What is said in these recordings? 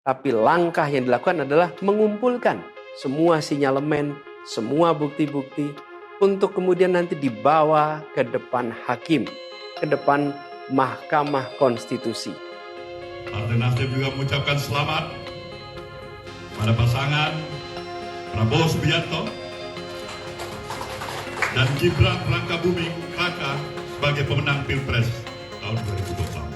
Tapi langkah yang dilakukan adalah mengumpulkan semua sinyalemen, semua bukti-bukti untuk kemudian nanti dibawa ke depan hakim, ke depan Mahkamah Konstitusi. Partai Nasdem juga mengucapkan selamat pada pasangan Prabowo Subianto dan Gibran Rakabuming Raka sebagai pemenang Pilpres tahun 2024.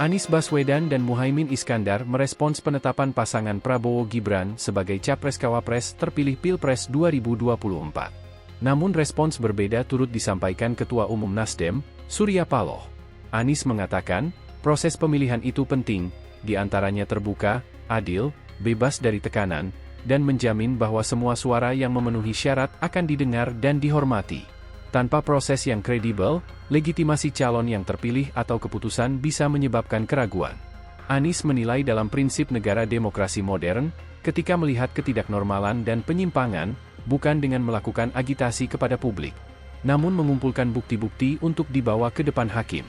Anies Baswedan dan Muhaimin Iskandar merespons penetapan pasangan Prabowo-Gibran sebagai Capres-Cawapres terpilih Pilpres 2024. Namun respons berbeda turut disampaikan Ketua Umum Nasdem, Surya Paloh. Anies mengatakan, proses pemilihan itu penting, diantaranya terbuka, adil, bebas dari tekanan, dan menjamin bahwa semua suara yang memenuhi syarat akan didengar dan dihormati. Tanpa proses yang kredibel, legitimasi calon yang terpilih atau keputusan bisa menyebabkan keraguan. Anies menilai dalam prinsip negara demokrasi modern, ketika melihat ketidaknormalan dan penyimpangan, bukan dengan melakukan agitasi kepada publik, namun mengumpulkan bukti-bukti untuk dibawa ke depan hakim.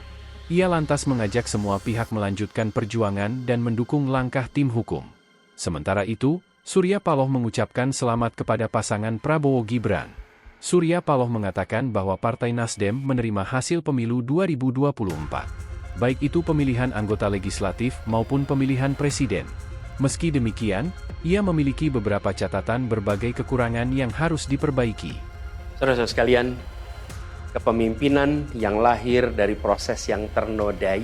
Ia lantas mengajak semua pihak melanjutkan perjuangan dan mendukung langkah tim hukum. Sementara itu, Surya Paloh mengucapkan selamat kepada pasangan Prabowo-Gibran. Surya Paloh mengatakan bahwa Partai Nasdem menerima hasil pemilu 2024. Baik itu pemilihan anggota legislatif maupun pemilihan presiden. Meski demikian, ia memiliki beberapa catatan berbagai kekurangan yang harus diperbaiki. Saudara-saudara sekalian, kepemimpinan yang lahir dari proses yang ternodai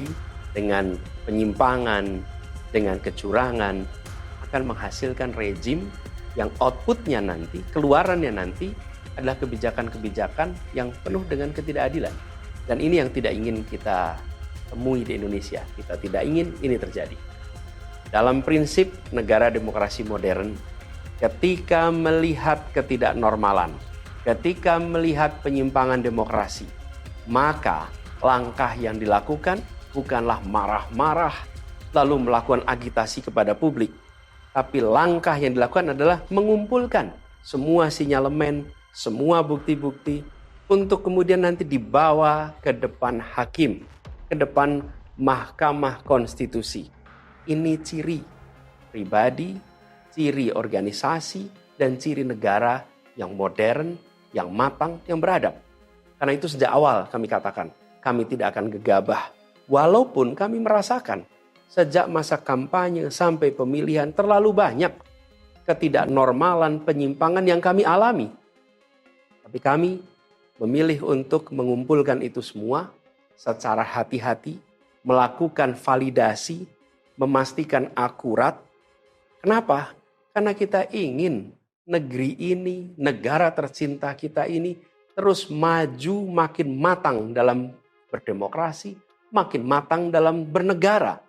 dengan penyimpangan, dengan kecurangan, akan menghasilkan rejim yang outputnya nanti, keluarannya nanti adalah kebijakan-kebijakan yang penuh dengan ketidakadilan. Dan ini yang tidak ingin kita temui di Indonesia. Kita tidak ingin ini terjadi. Dalam prinsip negara demokrasi modern, ketika melihat ketidaknormalan, ketika melihat penyimpangan demokrasi, maka langkah yang dilakukan bukanlah marah-marah lalu melakukan agitasi kepada publik. Tapi langkah yang dilakukan adalah mengumpulkan semua sinyalemen, semua bukti-bukti untuk kemudian nanti dibawa ke depan hakim, ke depan Mahkamah Konstitusi. Ini ciri pribadi, ciri organisasi, dan ciri negara yang modern, yang matang, yang beradab. Karena itu sejak awal kami katakan, kami tidak akan gegabah. Walaupun kami merasakan sejak masa kampanye sampai pemilihan terlalu banyak ketidaknormalan, penyimpangan yang kami alami. Tapi kami memilih untuk mengumpulkan itu semua secara hati-hati, melakukan validasi, memastikan akurat. Kenapa? Karena kita ingin negeri ini, negara tercinta kita ini terus maju makin matang dalam berdemokrasi, makin matang dalam bernegara.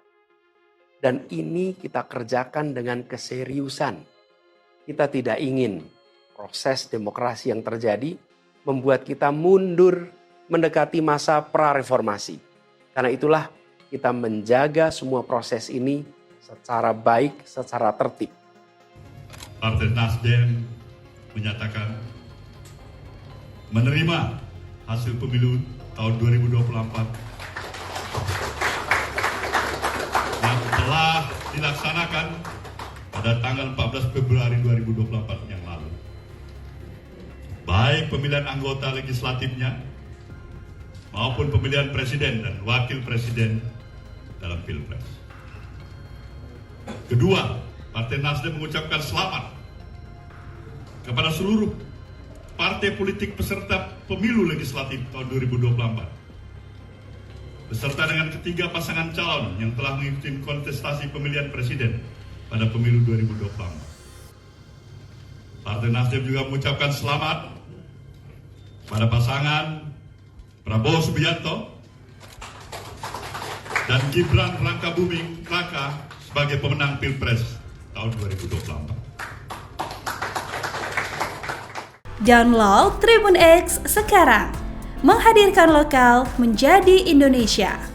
Dan ini kita kerjakan dengan keseriusan. Kita tidak ingin proses demokrasi yang terjadi membuat kita mundur mendekati masa pra-reformasi. Karena itulah kita menjaga semua proses ini secara baik, secara tertib. Partai Nasdem menyatakan menerima hasil pemilu tahun 2024 yang telah dilaksanakan pada tanggal 14 Februari 2024 yang lalu. Baik pemilihan anggota legislatifnya maupun pemilihan presiden dan wakil presiden dalam Pilpres. Kedua, Partai Nasdem mengucapkan selamat kepada seluruh partai politik peserta pemilu legislatif tahun 2024. Beserta dengan ketiga pasangan calon yang telah mengikuti kontestasi pemilihan presiden pada pemilu 2024. Partai Nasdem juga mengucapkan selamat pada pasangan Prabowo Subianto dan Gibran Rakabuming Raka sebagai pemenang Pilpres tahun 2024. Download Tribun X sekarang, menghadirkan lokal menjadi Indonesia.